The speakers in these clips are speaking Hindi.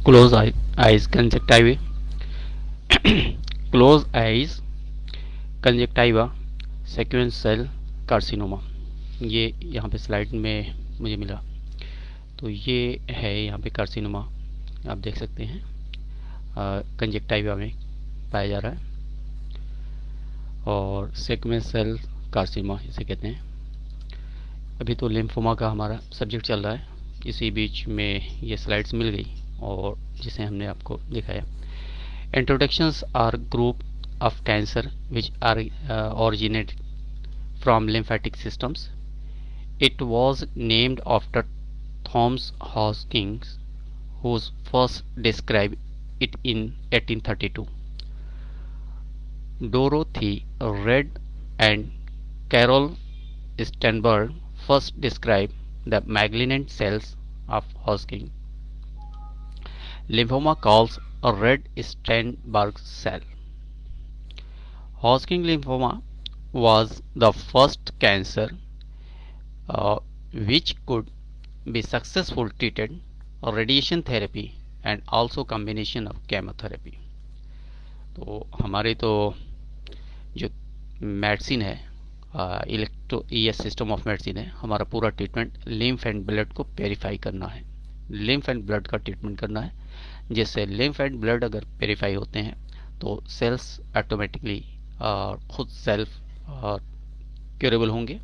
Close eyes conjunctiva. Close eyes conjunctiva sequence cell carcinoma. ये यहाँ पे स्लाइड में मुझे मिला, तो ये है यहाँ पे कार्सिनोमा, आप देख सकते हैं कंजक्टिवा में पाया जा रहा है, और सेक्वेंस सेल कार्सिनोमा इसे कहते हैं। अभी तो लिम्फोमा का हमारा सब्जेक्ट चल रहा है, इसी बीच में ये स्लाइड्स मिल गई और जिसे हमने आपको दिखाया। Introductions are group of cancer which are originate from lymphatic systems. It was named after Thomas Hopkins, who first described it in 1832. Dorothy Reed and Carol Sternberg first described the malignant cells of Hodgkin lymphoma called a red Sternberg cell. Hodgkin lymphoma was the first cancer which could be successfully treated radiation therapy and also combination of chemotherapy. तो हमारे तो जो मेडिसिन है ये सिस्टम ऑफ मेडिसिन है, हमारा पूरा ट्रीटमेंट लिम्फ एंड ब्लड को प्योरीफाई करना है, लिम्फ एंड ब्लड का ट्रीटमेंट करना है, जिससे लिम्फ एंड ब्लड अगर प्योरीफाई होते हैं तो सेल्स ऑटोमेटिकली खुद सेल्फ क्यूरेबल होंगे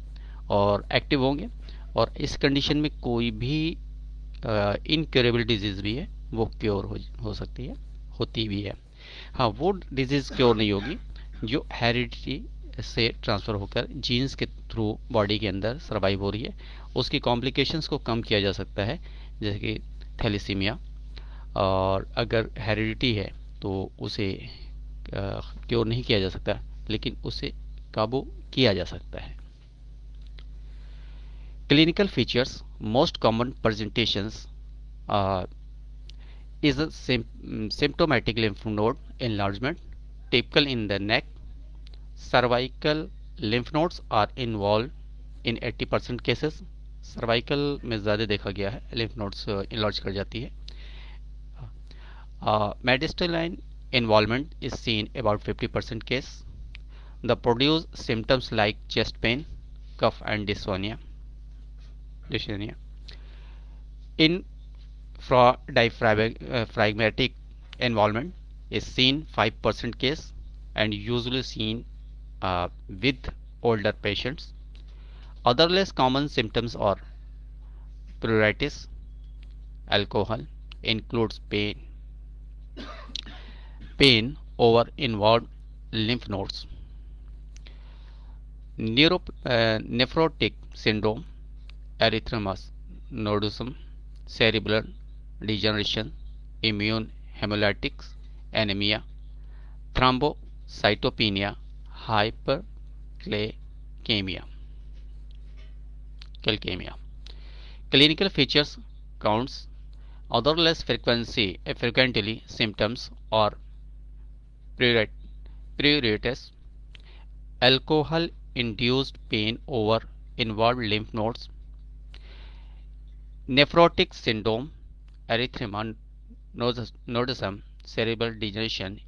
और एक्टिव होंगे, और इस कंडीशन में कोई भी इनक्योरेबल डिजीज़ भी है वो क्योर हो सकती है, होती भी है। हाँ, वो डिजीज़ क्योर नहीं होगी जो हेरिडिटी से ट्रांसफ़र होकर जीन्स के थ्रू बॉडी के अंदर सर्वाइव हो रही है। उसकी कॉम्प्लिकेशंस को कम किया जा सकता है, जैसे कि थैलेसीमिया, और अगर हेरिडिटी है तो उसे क्योर नहीं किया जा सकता, लेकिन उसे काबू किया जा सकता है। Clinical features, most common presentations is a symptomatic lymph node enlargement, typical in the neck. Cervical lymph nodes are involved in 80% cases. Cervical में ज़्यादा देखा गया है, lymph nodes enlarge कर जाती है। Mediastinal involvement is seen about 50% case. The produce symptoms like chest pain, cough and dysphonia. Diaphragmatic involvement is seen 5% case and usually seen with older patients. Other less common symptoms are pruritus, alcohol, includes pain over involved lymph nodes. Nephrotic syndrome, erythemas nodosum, cerebral degeneration, immune hemolytics, anemia, thrombocytopenia, hypercalcemia. Clinical features counts, other less frequently symptoms are pruritus, alcohol induced pain over involved lymph nodes, nephrotic syndrome, erythema nodosum, cerebral degeneration,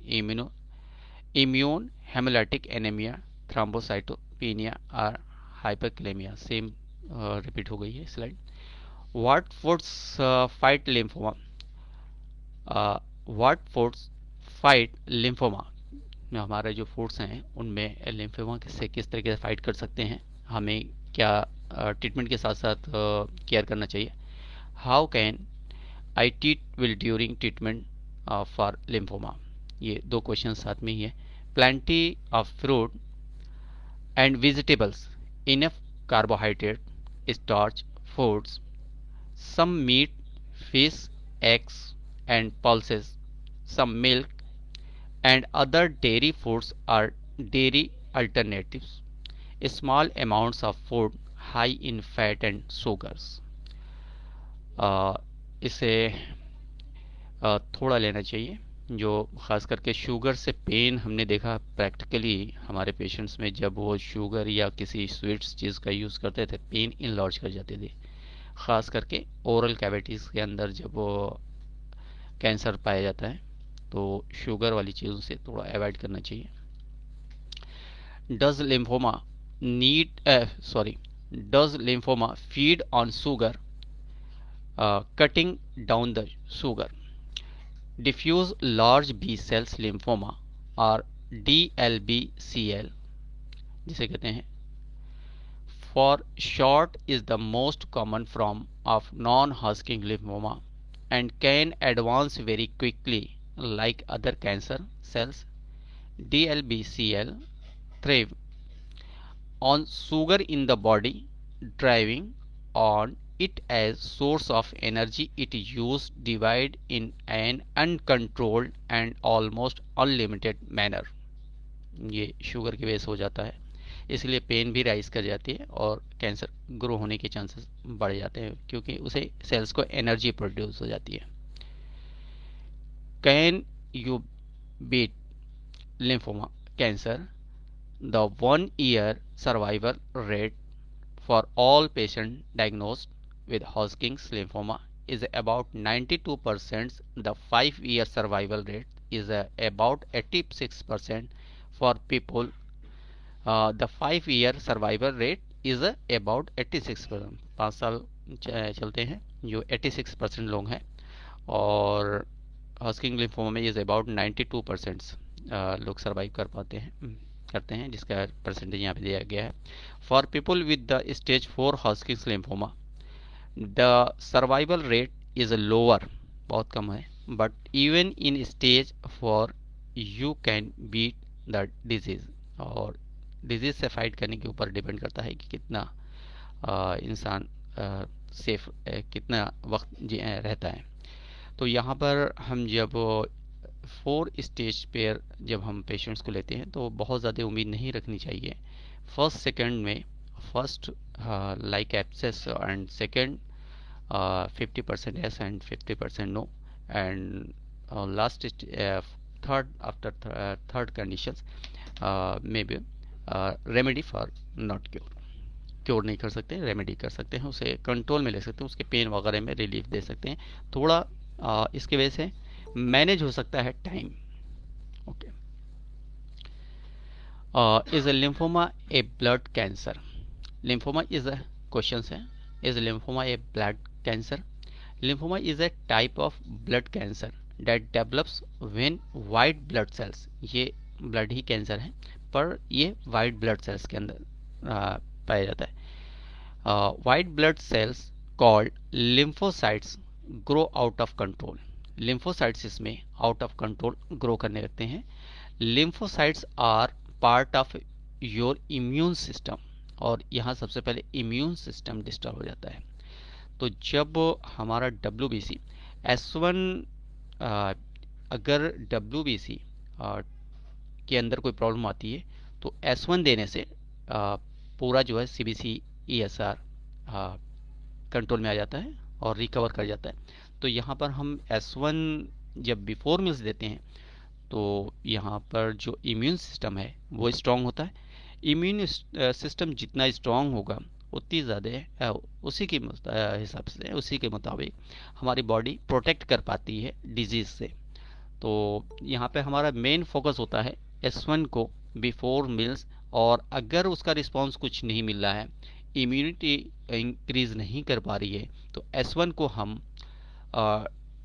immune hemolytic anemia, thrombocytopenia और hyperkalemia. सेम रिपीट हो गई है slide. What foods fight lymphoma? What foods fight lymphoma? हमारे जो फूड्स हैं उनमें लिम्फोमा से किस तरीके से फाइट कर सकते हैं, हमें क्या ट्रीटमेंट के साथ साथ केयर करना चाहिए। How can I treat will during treatment for lymphoma? ये दो क्वेश्चन साथ में ही है। Plenty of fruit and vegetables, enough carbohydrate, starch foods, some meat, fish, eggs and pulses, some milk and other dairy foods are dairy alternatives. Small amounts of food high in fat and sugars. इसे थोड़ा लेना चाहिए, जो ख़ास करके शुगर से पेन हमने देखा प्रैक्टिकली हमारे पेशेंट्स में, जब वो शुगर या किसी स्वीट्स चीज़ का यूज़ करते थे पेन इनलॉज कर जाते थे, ख़ास करके ओरल कैविटीज़ के अंदर जब वो कैंसर पाया जाता है। तो शुगर वाली चीज़ों से थोड़ा अवॉइड करना चाहिए। Does lymphoma need sorry does lymphoma feed on sugar, cutting down the sugar? Diffuse large B cells lymphoma or DLBCL जिसे कहते हैं, for short, is the most common form of non-Hodgkin lymphoma and can advance very quickly like other cancer cells. DLBCL thrive on sugar in the body, driving on it as source of energy. It used divide in an uncontrolled and almost unlimited manner. ये शुगर की वजह से हो जाता है, इसलिए पेन भी राइज कर जाती है और कैंसर ग्रो होने के चांसेस बढ़ जाते हैं क्योंकि उसे सेल्स को एनर्जी प्रोड्यूस हो जाती है। Can you beat lymphoma cancer? The 1-year survival rate for all patients diagnosed with Hodgkin's lymphoma is about 92%. The 5-year survival rate is about 86% for people. The 5-year survival rate is about 86%. 5 साल चलते हैं जो 86% लोग हैं, और Hodgkin lymphoma में इज अबाउट 92% लोग सर्वाइव करते हैं, जिसका परसेंटेज यहाँ पे दिया गया है। For people with the stage 4 Hodgkin's lymphoma the survival rate is lower, बहुत कम है, but even in stage 4 you can beat the disease. और डिजीज से फाइट करने के ऊपर डिपेंड करता है कि कितना इंसान सेफ कितना वक्त रहता है। तो यहाँ पर हम जब 4 स्टेज पर जब हम पेशेंट्स को लेते हैं तो बहुत ज़्यादा उम्मीद नहीं रखनी चाहिए। फर्स्ट सेकंड में first like abscess and second 50% yes and 50% no, and last third after third conditions maybe remedy for not cure नहीं कर सकते, रेमेडी कर सकते हैं, उसे कंट्रोल में ले सकते हैं, उसके पेन वगैरह में रिलीफ दे सकते हैं। थोड़ा इसके वजह से मैनेज हो सकता है time. Okay, is lymphoma a blood cancer? Lymphoma is a question है, is lymphoma a blood cancer? Lymphoma is a type of blood cancer that develops when white blood cells, ये ब्लड ही कैंसर है पर ये वाइट ब्लड सेल्स के अंदर पाया जाता है। White blood cells called lymphocytes grow out of control. Lymphocytes इसमें आउट ऑफ कंट्रोल ग्रो करने लगते हैं। Lymphocytes are part of your immune system, और यहाँ सबसे पहले इम्यून सिस्टम डिस्टर्ब हो जाता है। तो जब हमारा WBC S1 अगर WBC के अंदर कोई प्रॉब्लम आती है तो S1 देने से पूरा जो है CBC ESR कंट्रोल में आ जाता है और रिकवर कर जाता है। तो यहाँ पर हम S1 जब बिफोर मील्स देते हैं तो यहाँ पर जो इम्यून सिस्टम है वो स्ट्रांग होता है। इम्यून सिस्टम जितना स्ट्रांग होगा उतनी ज़्यादा उसी के हिसाब से उसी के मुताबिक हमारी बॉडी प्रोटेक्ट कर पाती है डिजीज़ से। तो यहाँ पे हमारा मेन फोकस होता है S1 को बिफोर मील्स, और अगर उसका रिस्पांस कुछ नहीं मिल रहा है, इम्यूनिटी इंक्रीज नहीं कर पा रही है, तो S1 को हम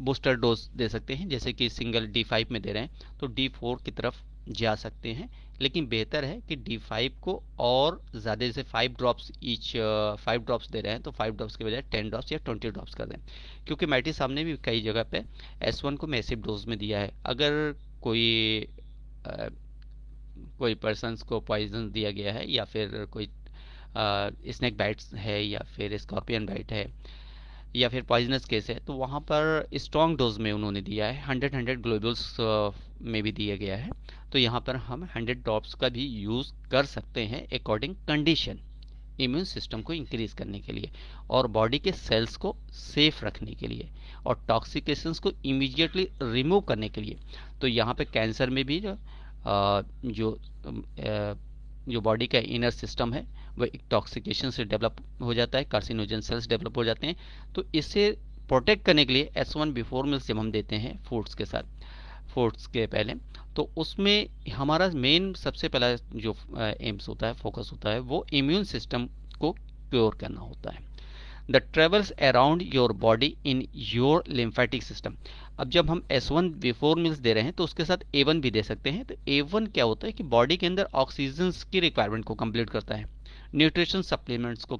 बूस्टर डोज दे सकते हैं, जैसे कि सिंगल D5 में दे रहे हैं तो D4 की तरफ जा सकते हैं। लेकिन बेहतर है कि D5 को और ज़्यादा, जैसे 5 ड्रॉप्स ईच 5 ड्रॉप्स दे रहे हैं तो 5 ड्रॉप्स के बजाय 10 ड्रॉप्स या 20 ड्रॉप्स कर दें, क्योंकि मैटी साहब ने भी कई जगह पे S1 को मैसिव डोज में दिया है। अगर कोई पर्सन्स को पॉइजन दिया गया है या फिर कोई स्नेक बाइट्स है या फिर स्कॉर्पियन बाइट है या फिर पॉइजनस केस है, तो वहाँ पर स्ट्रॉन्ग डोज में उन्होंने दिया है, 100 ग्लोबल्स में भी दिया गया है। तो यहाँ पर हम 100 ड्रॉप्स का भी यूज़ कर सकते हैं अकॉर्डिंग कंडीशन, इम्यून सिस्टम को इंक्रीज करने के लिए और बॉडी के सेल्स को सेफ रखने के लिए और टॉक्सिकेशंस को इमीडिएटली रिमूव करने के लिए। तो यहाँ पे कैंसर में भी जो बॉडी का इनर सिस्टम है वो एक टॉक्सिकेशन से डेवलप हो जाता है, कार्सिनोजन सेल्स डेवलप हो जाते हैं। तो इससे प्रोटेक्ट करने के लिए S1 बिफोर मील्स जब हम देते हैं फूड्स के साथ, फूड्स के पहले, तो उसमें हमारा मेन सबसे पहला जो एम्स होता है, फोकस होता है, वो इम्यून सिस्टम को क्योर करना होता है। The travels around your body in your lymphatic system. अब जब हम S1 बिफोर मील्स दे रहे हैं तो उसके साथ A1 भी दे सकते हैं। तो A1 क्या होता है कि बॉडी के अंदर ऑक्सीजन की रिक्वायरमेंट को कंप्लीट करता है, न्यूट्रिशन सप्लीमेंट्स को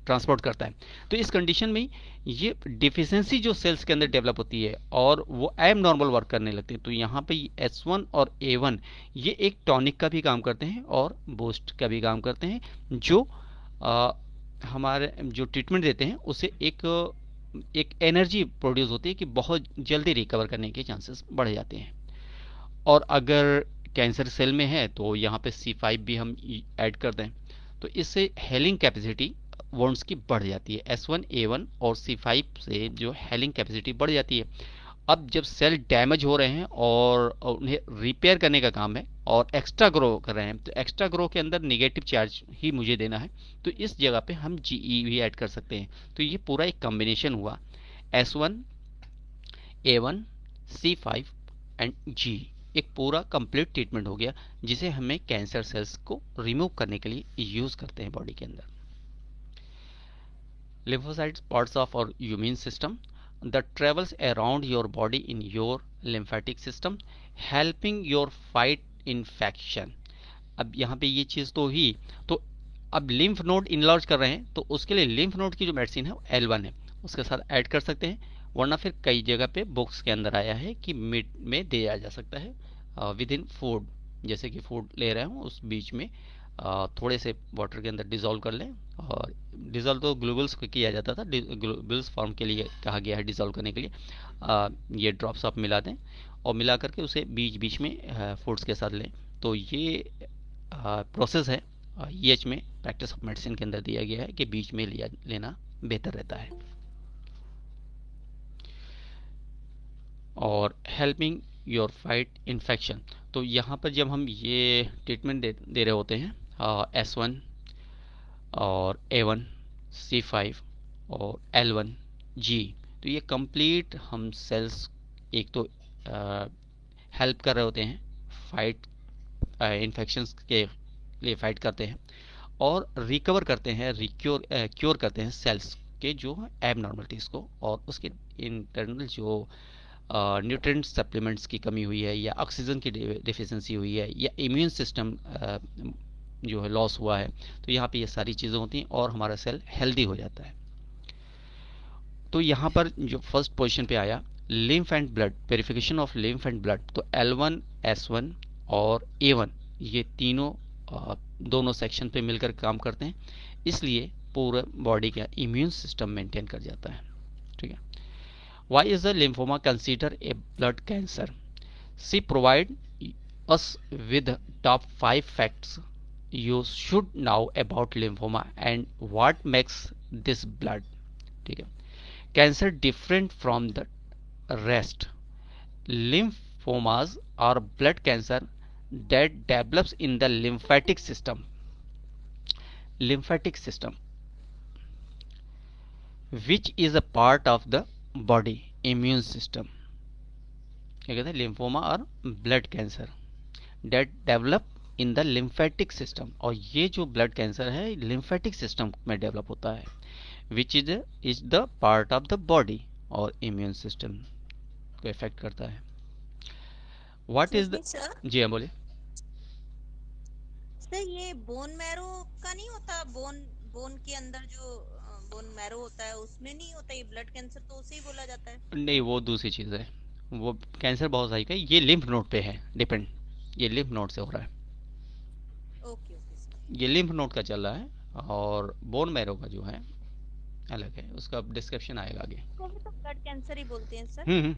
ट्रांसपोर्ट करता है। तो इस कंडीशन में ये डिफिशियंसी जो सेल्स के अंदर डेवलप होती है और वो एब नॉर्मल वर्क करने लगते हैं, तो यहाँ पे S1 और A1 ये एक टॉनिक का भी काम करते हैं और बूस्ट का भी काम करते हैं, जो हमारे जो ट्रीटमेंट देते हैं उसे एक एनर्जी प्रोड्यूस होती है कि बहुत जल्दी रिकवर करने के चांसेस बढ़ जाते हैं। और अगर कैंसर सेल में है तो यहाँ पे C5 भी हम ऐड कर दें तो इससे हेलिंग कैपेसिटी वॉन्ड्स की बढ़ जाती है। S1, A1 और C5 से जो हेलिंग कैपेसिटी बढ़ जाती है। अब जब सेल डैमेज हो रहे हैं और उन्हें रिपेयर करने का काम है और एक्स्ट्रा ग्रो कर रहे हैं, तो एक्स्ट्रा ग्रो के अंदर निगेटिव चार्ज ही मुझे देना है, तो इस जगह पे हम GE भी ऐड कर सकते हैं। तो ये पूरा एक कॉम्बिनेशन हुआ, S1, A1, C5 and G, एक पूरा कंप्लीट ट्रीटमेंट हो गया जिसे हमें कैंसर सेल्स को रिमूव करने के लिए यूज करते हैं बॉडी के अंदर। Lymphocytes, parts of our immune system that travels around your body in your lymphatic system, helping your fight infection। अब यहाँ पे ये चीज़ तो ही, तो अब लिम्फ नोड इनलार्ज कर रहे हैं तो उसके लिए लिम्फ नोड की जो मेडिसिन है वो L1 है, उसके साथ ऐड कर सकते हैं, वरना फिर कई जगह पे बुक्स के अंदर आया है कि मीट में दिया जा सकता है विद इन फूड। जैसे कि फूड ले रहे हो उस बीच में थोड़े से वाटर के अंदर डिज़ोल्व कर लें, और डिज़ोल्व तो ग्लोबल्स को किया जाता था, ग्लोबल्स फॉर्म के लिए कहा गया है डिज़ोल्व करने के लिए। ये ड्रॉप्स आप मिला दें और मिला करके उसे बीच बीच में फूड्स के साथ लें। तो ये प्रोसेस है EH में प्रैक्टिस ऑफ मेडिसिन के अंदर दिया गया है कि बीच में लेना बेहतर रहता है। और हेल्पिंग योर फाइट इन्फेक्शन, तो यहाँ पर जब हम ये ट्रीटमेंट दे रहे होते हैं S1 और A1, C5 और L1, G, तो ये कंप्लीट हम सेल्स एक तो हेल्प कर रहे होते हैं, फाइट इन्फेक्शंस के लिए फाइट करते हैं और रिकवर करते हैं, क्योर करते हैं सेल्स के जो एबनॉर्मलिटीज़ को, और उसके इंटरनल जो न्यूट्रिएंट सप्लीमेंट्स की कमी हुई है या ऑक्सीजन की डिफिशियंसी हुई है या इम्यून सिस्टम जो है लॉस हुआ है, तो यहाँ पे ये सारी चीज़ें होती हैं और हमारा सेल हेल्दी हो जाता है। तो यहाँ पर जो फर्स्ट पोजीशन पे आया lymph and blood, purification of lymph and blood, तो L1, S1 और A1 ये तीनों दोनों सेक्शन पे मिलकर काम करते हैं, इसलिए पूरा बॉडी का इम्यून सिस्टम मेंटेन कर जाता है। ठीक है। Why is the lymphoma considered a blood cancer? She provide us with top 5 facts you should know about lymphoma and what makes this blood. ठीक है। Cancer different from the rest. Lymphomas are blood cancer that develops in the lymphatic system. Lymphatic system, which is a part of the body immune system. क्या कहते हैं? लिम्फोमा और blood cancer that develop in the lymphatic system, और ये जो ब्लड कैंसर है लिम्फेटिक सिस्टम में डेवलप होता है, which is the part of the body और इम्यून सिस्टम को इफेक्ट करता है। व्हाट इज द, जी हाँ बोलिए सर। ये बोन मैरो का नहीं होता, बोन के अंदर जो बोन मैरो होता है उसमें नहीं होता ये ब्लड कैंसर, तो उसे ही बोला जाता है? नहीं, वो दूसरी चीज़ है, वो कैंसर बहुत सही का, ये लिम्फ नोड पे है डिपेंड, ये लिम्फ नोड से हो रहा है। ओके ओके, ये लिम्फ नोड का चल रहा है, और बोन मैरो का जो है अलग है, उसका डिस्क्रिप्शन आएगा आगे। तो ब्लड कैंसर ही बोलते हैं सर।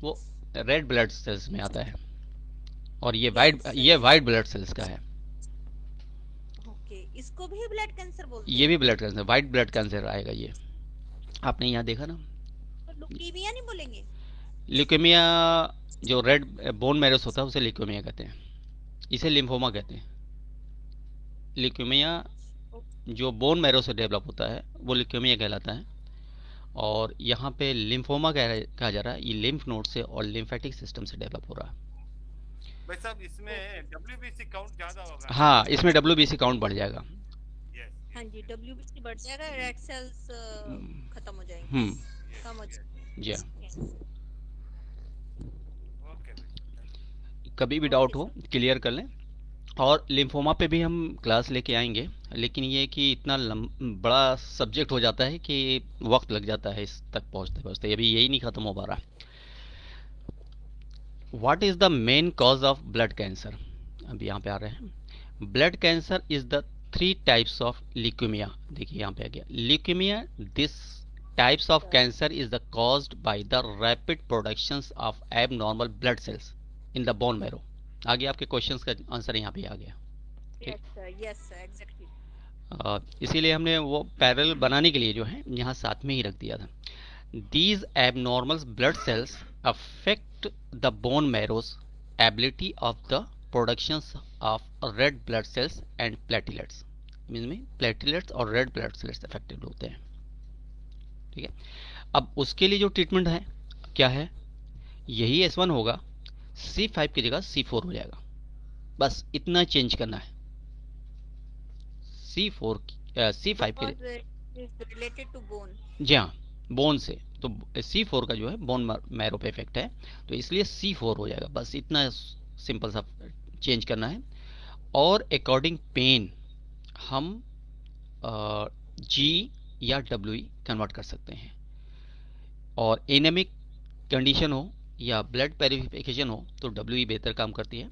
वो रेड ब्लड सेल्स में आता है, और ये वाइट ब्लड सेल्स का है। इसको भी ब्लड कैंसर बोलते हैं? ये भी blood cancer, white blood cancer आएगा ये। आपने यहाँ देखा ना, तो ल्यूकेमिया नहीं बोलेंगे? ल्यूकेमिया जो रेड बोन मैरोस होता है उसे ल्यूकेमिया कहते हैं, इसे लिम्फोमा कहते हैं। ल्यूकेमिया जो बोन मैरो से डेवलप होता है वो ल्यूकेमिया कहलाता है। और यहाँ पे लिम्फोमा कहा जा रहा है, ये लिम्फ नोड से और लिम्फेटिक सिस्टम से डेवलप हो रहा है। भाई साहब इसमें डब्ल्यूबीसी काउंट ज्यादा होगा ना? हाँ, इसमें WBC काउंट बढ़ जाएगा। हाँ जी, WBC बढ़ जाएगा, रेड सेल्स खत्म हो जाएंगे, हम्म, कम हो जाएंगे। जी हाँ। ओके भाई, कभी भी डाउट हो क्लियर कर लें। और लिम्फोमा पे भी हम क्लास लेके आएंगे, लेकिन ये कि इतना बड़ा सब्जेक्ट हो जाता है कि वक्त लग जाता है इस तक पहुंचते पहुंचते, अभी यही नहीं खत्म हो पा रहा। What is the main cause of blood cancer, अब यहाँ पे आ रहे हैं। Blood cancer is the 3 types of leukaemia. देखिए यहाँ पे आ गया leukaemia. This types of cancer is the caused by the rapid productions of abnormal blood cells in the bone marrow. आगे आपके क्वेश्चंस का आंसर यहाँ पे आ गया। Yes exactly. इसीलिए हमने वो पैरेलल बनाने के लिए जो है यहाँ साथ में ही रख दिया था। These abnormal blood cells affect the bone marrow's ability of the productions of red blood cells and platelets. Mean में प्लेटलेट्स और रेड ब्लड सेल्स अफेक्टेड होते हैं। ठीक है, अब उसके लिए जो ट्रीटमेंट है क्या है, यही S1 होगा, C5 की जगह C4 हो जाएगा, बस इतना चेंज करना है। C5 के रिलेटेड टू बोन। जी हाँ, बोन से, तो C4 का जो है बोन मैरो पे इफेक्ट है, तो इसलिए C4 हो जाएगा, बस इतना सिंपल सा चेंज करना है। और अकॉर्डिंग पेन हम G या WE कन्वर्ट कर सकते हैं। और एनेमिक कंडीशन हो या ब्लड प्यूरिफिकेशन हो तो WE बेहतर काम करती है,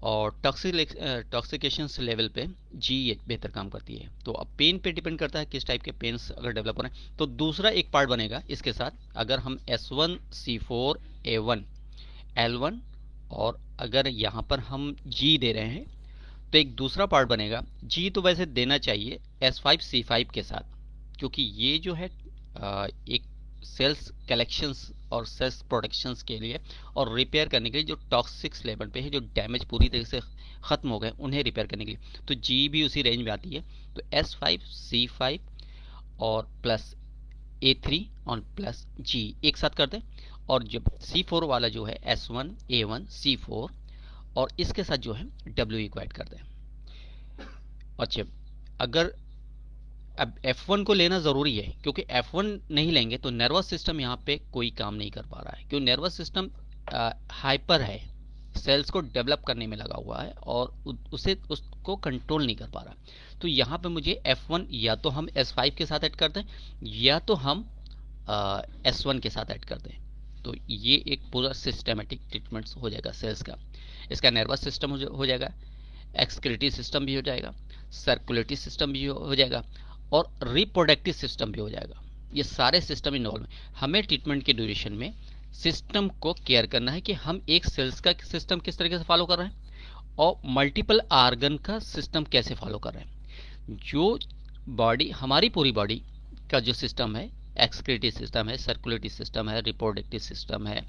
और टॉक्सिकेशन लेवल पे G बेहतर काम करती है। तो अब पेन पे डिपेंड करता है किस टाइप के पेन्स अगर डेवलप हो रहे हैं। तो दूसरा एक पार्ट बनेगा इसके साथ, अगर हम S1 C4 A1 L1 और अगर यहाँ पर हम G दे रहे हैं तो एक दूसरा पार्ट बनेगा। G तो वैसे देना चाहिए S5 C5 के साथ, क्योंकि ये जो है एक सेल्स कलेक्शंस और सेल्स प्रोडक्शंस के लिए और रिपेयर करने के लिए जो टॉक्सिक लेवल पे है, जो डैमेज पूरी तरह से ख़त्म हो गए, उन्हें रिपेयर करने के लिए, तो G भी उसी रेंज में आती है। तो S5 C5 और प्लस A3 और प्लस G एक साथ कर दें, और जब C4 वाला जो है S1 A1 C4 और इसके साथ जो है WE को ऐड कर दें। अच्छा, अगर अब F1 को लेना ज़रूरी है, क्योंकि F1 नहीं लेंगे तो नर्वस सिस्टम यहाँ पे कोई काम नहीं कर पा रहा है, क्योंकि नर्वस सिस्टम हाइपर है, सेल्स को डेवलप करने में लगा हुआ है और उसको कंट्रोल नहीं कर पा रहा। तो यहाँ पे मुझे F1 या तो हम S5 के साथ ऐड कर दें या तो हम S1 के साथ ऐड कर दें। तो ये एक पूरा सिस्टमेटिक ट्रीटमेंट हो जाएगा सेल्स का। इसका नर्वस सिस्टम हो जाएगा, एक्सक्रीटरी सिस्टम भी हो जाएगा, सर्कुलेटरी सिस्टम भी हो जाएगा और रिप्रोडक्टिव सिस्टम भी हो जाएगा। ये सारे सिस्टम इन्वॉल्व हैं। हमें ट्रीटमेंट के ड्यूरेशन में सिस्टम को केयर करना है कि हम एक सेल्स का सिस्टम किस तरीके से फॉलो कर रहे हैं और मल्टीपल आर्गन का सिस्टम कैसे फॉलो कर रहे हैं। जो बॉडी, हमारी पूरी बॉडी का जो सिस्टम है, एक्सक्रीटरी सिस्टम है, सर्कुलेटरी सिस्टम है, रिप्रोडक्टिव सिस्टम है,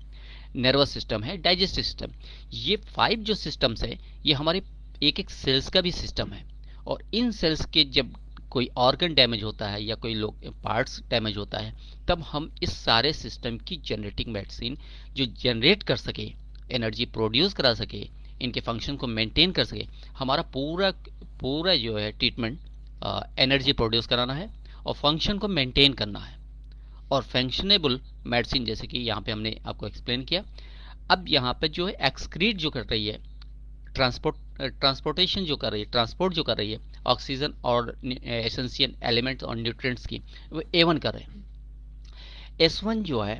नर्वस सिस्टम है, डाइजेस्टिव सिस्टम, ये 5 जो सिस्टम्स है ये हमारे एक एक सेल्स का भी सिस्टम है। और इन सेल्स के जब कोई ऑर्गन डैमेज होता है या कोई पार्ट्स डैमेज होता है, तब हम इस सारे सिस्टम की जेनेटिक मेडिसिन जो जनरेट कर सके, एनर्जी प्रोड्यूस करा सके, इनके फंक्शन को मेंटेन कर सके। हमारा पूरा जो है ट्रीटमेंट एनर्जी प्रोड्यूस कराना है और फंक्शन को मेंटेन करना है। और फंक्शनेबल मेडिसिन जैसे कि यहाँ पे हमने आपको एक्सप्लेन किया। अब यहाँ पे जो है एक्सक्रीट जो कर रही है, ट्रांसपोर्टेशन जो कर रही है, ट्रांसपोर्ट जो कर रही है ऑक्सीजन और एसेंशियल एलिमेंट्स और न्यूट्रिएंट्स की, वो A1 कर रहे हैं। S1 जो है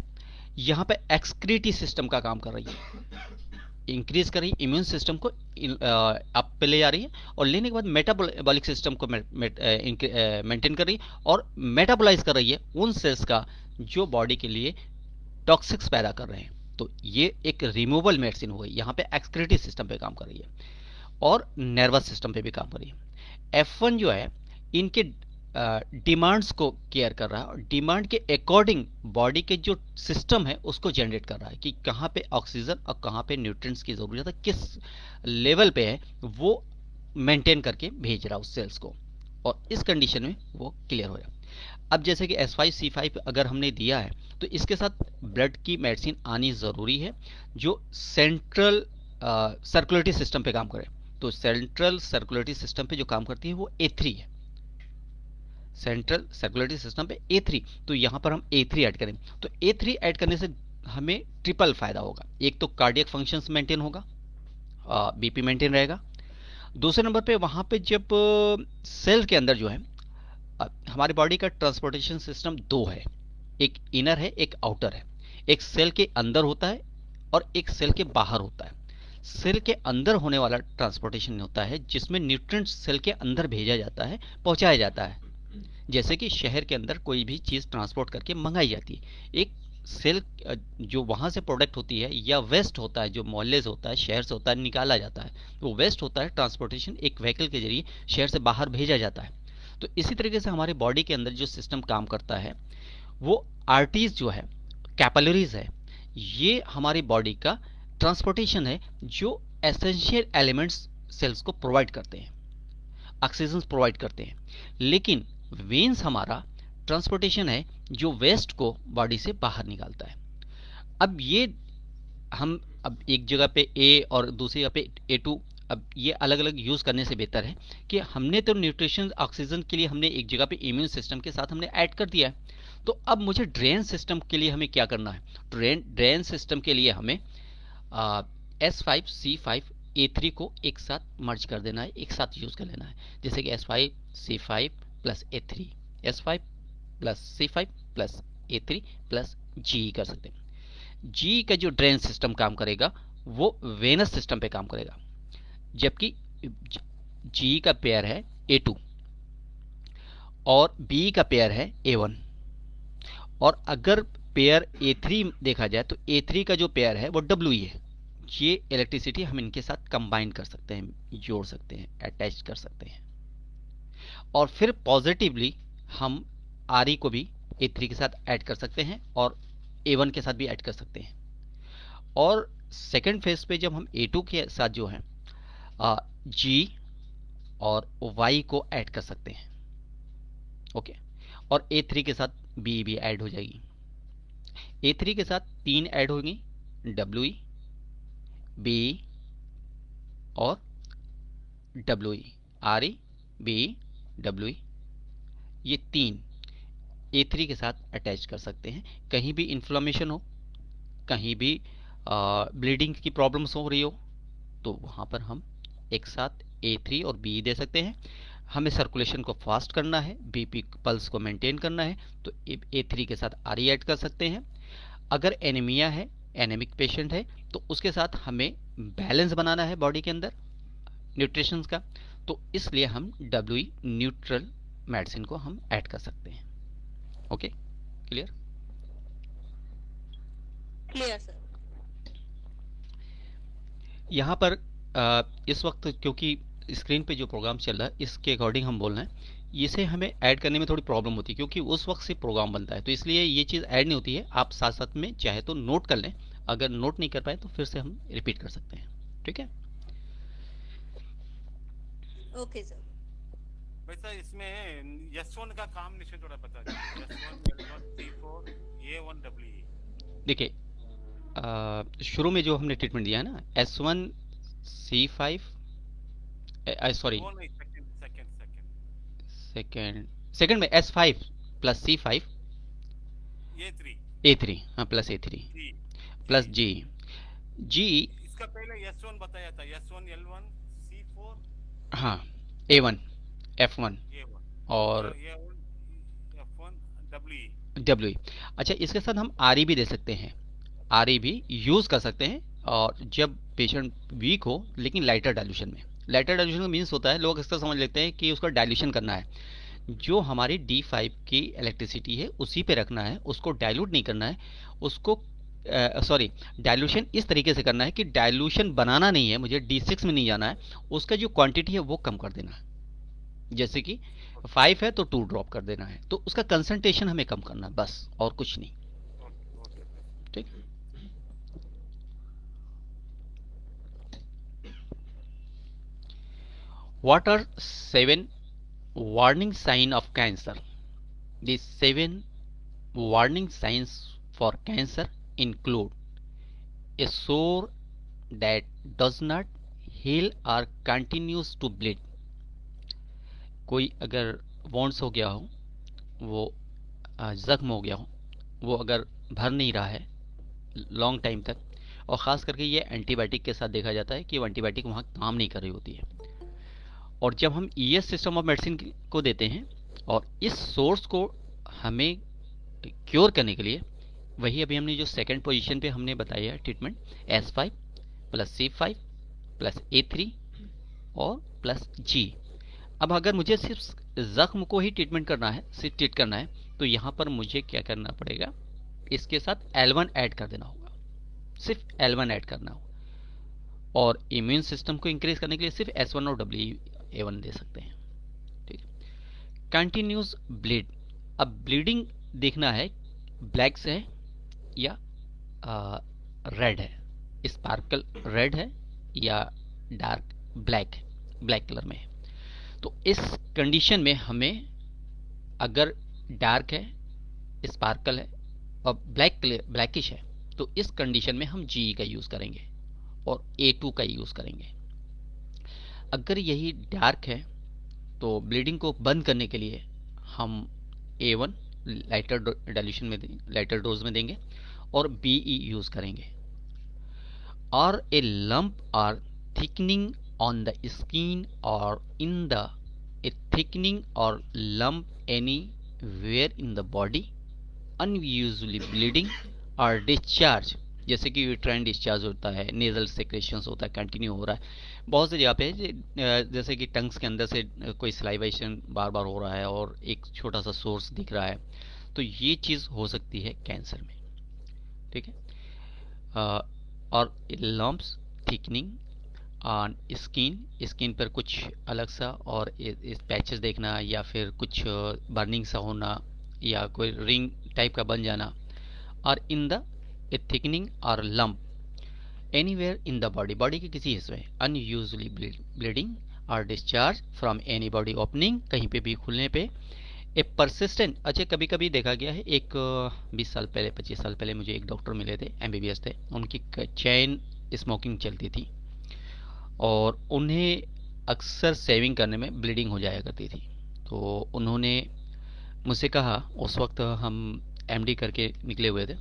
यहाँ पे एक्सक्रीटरी सिस्टम का काम कर रही है, इंक्रीज कर रही है, इम्यून सिस्टम को अप पे ले जा रही है और लेने के बाद मेटाबॉलिक सिस्टम को मेंटेन कर रही है और मेटाबोलाइज कर रही है उन सेल्स का जो बॉडी के लिए टॉक्सिक्स पैदा कर रहे हैं। तो ये एक रिमूवल मेडिसिन हो गई, यहाँ पे एक्सक्रीटरी सिस्टम पे काम कर रही है और नर्वस सिस्टम पे भी काम कर रही है। F1 जो है इनके डिमांड्स को केयर कर रहा है और डिमांड के अकॉर्डिंग बॉडी के जो सिस्टम है उसको जनरेट कर रहा है कि कहाँ पे ऑक्सीजन और कहाँ पे न्यूट्रिएंट्स की ज़रूरत है, किस लेवल पे है, वो मेंटेन करके भेज रहा है उस सेल्स को। और इस कंडीशन में वो क्लियर हो जाए। अब जैसे कि S5C5 अगर हमने दिया है तो इसके साथ ब्लड की मेडिसिन आनी ज़रूरी है जो सेंट्रल सर्कुलेटरी सिस्टम पे काम करे। तो सेंट्रल सर्कुलेटरी सिस्टम पे जो काम करती है वो A3 है, सेंट्रल सर्कुलेटरी सिस्टम पे A3। तो यहाँ पर हम A3 ऐड करें तो A3 ऐड करने से हमें ट्रिपल फायदा होगा। एक तो कार्डियक फंक्शंस मेंटेन होगा, BP मेंटेन रहेगा। दूसरे नंबर पे वहाँ पे जब सेल के अंदर जो है हमारी बॉडी का ट्रांसपोर्टेशन सिस्टम दो है, एक इनर है एक आउटर है। एक सेल के अंदर होता है और एक सेल के बाहर होता है। सेल के अंदर होने वाला ट्रांसपोर्टेशन होता है जिसमें न्यूट्रिएंट्स सेल के अंदर भेजा जाता है, पहुंचाया जाता है। जैसे कि शहर के अंदर कोई भी चीज़ ट्रांसपोर्ट करके मंगाई जाती है, एक सेल जो वहाँ से प्रोडक्ट होती है या वेस्ट होता है, जो मोहल्ले से होता है शहर से होता है निकाला जाता है, वो वेस्ट होता है ट्रांसपोर्टेशन एक व्हीकल के जरिए शहर से बाहर भेजा जाता है। तो इसी तरीके से हमारे बॉडी के अंदर जो सिस्टम काम करता है वो आर्टरीज जो है, कैपिलरीज है, ये हमारी बॉडी का ट्रांसपोर्टेशन है जो एसेंशियल एलिमेंट्स सेल्स को प्रोवाइड करते हैं, ऑक्सीजन प्रोवाइड करते हैं। लेकिन वेन्स हमारा ट्रांसपोर्टेशन है जो वेस्ट को बॉडी से बाहर निकालता है। अब ये हम अब एक जगह पे A और दूसरी जगह पे A2, अब ये अलग अलग यूज करने से बेहतर है कि हमने तो न्यूट्रिशन ऑक्सीजन के लिए हमने एक जगह पे इम्यून सिस्टम के साथ हमने ऐड कर दिया है। तो अब मुझे ड्रेन सिस्टम के लिए हमें क्या करना है, ड्रेन सिस्टम के लिए हमें S5C5A3 को एक साथ मर्ज कर देना है, एक साथ यूज कर लेना है। जैसे कि S5C5 plus A3, S5 plus C5 plus A3 plus G कर सकते हैं। G का जो ड्रेन सिस्टम काम करेगा वो वेनस सिस्टम पे काम करेगा, जबकि G का पेयर है A2 और B का पेयर है A1। और अगर पेयर A3 देखा जाए तो A3 का जो पेयर है वो WE है। ये इलेक्ट्रिसिटी हम इनके साथ कंबाइन कर सकते हैं, जोड़ सकते हैं, अटैच कर सकते हैं। और फिर पॉजिटिवली हम RE को भी A3 के साथ ऐड कर सकते हैं और A1 के साथ भी ऐड कर सकते हैं। और सेकेंड फेज पे जब हम A2 के साथ जो है G और Y को ऐड कर सकते हैं, ओके। और A3 के साथ B भी ऐड हो जाएगी। A3 के साथ 3 ऐड होंगी, WE, B और WE, RE, BE, WE, ये 3 A3 के साथ अटैच कर सकते हैं। कहीं भी इन्फ्लेमेशन हो, कहीं भी ब्लीडिंग की प्रॉब्लम्स हो रही हो तो वहाँ पर हम एक साथ A3 और B दे सकते हैं। हमें सर्कुलेशन को फास्ट करना है, BP पल्स को मेंटेन करना है तो A3 के साथ RE ऐड कर सकते हैं। अगर एनीमिया है, एनेमिक पेशेंट है तो उसके साथ हमें बैलेंस बनाना है बॉडी के अंदर न्यूट्रिशंस का, तो इसलिए हम WE न्यूट्रल मेडिसिन को हम ऐड कर सकते हैं। Okay, clear? Clear sir. यहाँ पर इस वक्त क्योंकि स्क्रीन पे जो प्रोग्राम चल रहा है इसके अकॉर्डिंग हम बोल रहे हैं, इसे हमें ऐड करने में थोड़ी प्रॉब्लम होती है क्योंकि उस वक्त से प्रोग्राम बनता है, तो इसलिए ये चीज़ ऐड नहीं होती है। आप साथ साथ में चाहे तो नोट कर लें, अगर नोट नहीं कर पाए तो फिर से हम रिपीट कर सकते हैं, ठीक है? Okay sir. वैसा इसमें S1 का काम निश्चय थोड़ा बता दीजिए। S1, L1, T4, A1, WE। देखिए शुरू में जो हमने ट्रीटमेंट दिया है ना S1C5 सॉरी वो नहीं, सेकंड में S5 प्लस C5 A3 हाँ प्लस A3 प्लस G इसका पहले S1 बताया था, S1, L1, C4 हाँ A1 F1 और F1 WE। अच्छा, इसके साथ हम RE भी दे सकते हैं, RE भी यूज कर सकते हैं। और जब पेशेंट वीक हो लेकिन लाइटर डाइल्यूशन में, लाइटर डाइल्यूशन का मीन्स होता है, लोग इसका समझ लेते हैं कि उसका डाइल्यूशन करना है, जो हमारी D5 की इलेक्ट्रिसिटी है उसी पे रखना है, उसको डाइल्यूट नहीं करना है, उसको सॉरी डाइल्यूशन इस तरीके से करना है कि डाइल्यूशन बनाना नहीं है, मुझे D6 में नहीं जाना है, उसका जो क्वांटिटी है वो कम कर देना है। जैसे कि 5 है तो 2 ड्रॉप कर देना है, तो उसका कंसंट्रेशन हमें कम करना है बस, और कुछ नहीं, ठीक। What are 7 warning sign of cancer. The 7 warning signs for cancer include a sore that does not heal or continues to bleed. कोई अगर वॉन्ड्स हो गया हो, वो जख्म हो गया हो, वो अगर भर नहीं रहा है लॉन्ग टाइम तक, और ख़ास करके ये एंटीबायोटिक के साथ देखा जाता है कि वो एंटीबायोटिक वहाँ काम नहीं कर रही होती है। और जब हम ईएस सिस्टम ऑफ मेडिसिन को देते हैं और इस सोर्स को हमें क्योर करने के लिए, वही अभी हमने जो सेकंड पोजीशन पे हमने बताया treatment, S5 plus C5 plus A3 और प्लस G। अब अगर मुझे सिर्फ जख्म को ही ट्रीटमेंट करना है, सिर्फ ट्रीट करना है, तो यहाँ पर मुझे क्या करना पड़ेगा, इसके साथ L1 ऐड कर देना होगा, सिर्फ L1 ऐड करना होगा। और इम्यून सिस्टम को इंक्रीज करने के लिए सिर्फ S1 और WA1 दे सकते हैं। ठीक है। कंटिन्यूस ब्लीड, अब ब्लीडिंग देखना है ब्लैक से है या रेड है, स्पार्कल रेड है या डार्क ब्लैक कलर में है। तो इस कंडीशन में हमें अगर डार्क है, स्पार्कल है और ब्लैकिश है, तो इस कंडीशन में हम GE का यूज करेंगे और A2 का यूज करेंगे। अगर यही डार्क है तो ब्लीडिंग को बंद करने के लिए हम A1 लाइटर डाइल्यूशन में, लाइटर डोज में देंगे और BE यूज करेंगे। और a lump or thickening on the skin or in the a thickening or lump anywhere in the body, unusually bleeding or discharge, जैसे कि यूट्राइन डिस्चार्ज होता है, नेजल सेक्रेशंस होता है, कंटिन्यू हो रहा है बहुत से जगह पे, जैसे कि टंग्स के अंदर से कोई सलाइवेशन बार बार हो रहा है और एक छोटा सा सोर्स दिख रहा है, तो ये चीज़ हो सकती है कैंसर में। ठीक है। और लम्प्स, थिकनिंग ऑन स्किन पर कुछ अलग सा और इस पैचेस देखना या फिर कुछ बर्निंग सा होना या कोई रिंग टाइप का बन जाना, और इन द थिकनिंग और lump anywhere in the body के किसी हिस्से में, अनयूजुअली ब्लीडिंग और discharge from any body opening, कहीं पे भी खुलने पे, ए परसिस्टेंट। अच्छा, कभी कभी देखा गया है, एक 20 साल पहले 25 साल पहले मुझे एक डॉक्टर मिले थे, MBBS थे, उनकी चैन स्मोकिंग चलती थी और उन्हें अक्सर सेविंग करने में ब्लीडिंग हो जाया करती थी। तो उन्होंने मुझसे कहा, उस वक्त हम MD करके निकले हुए थे,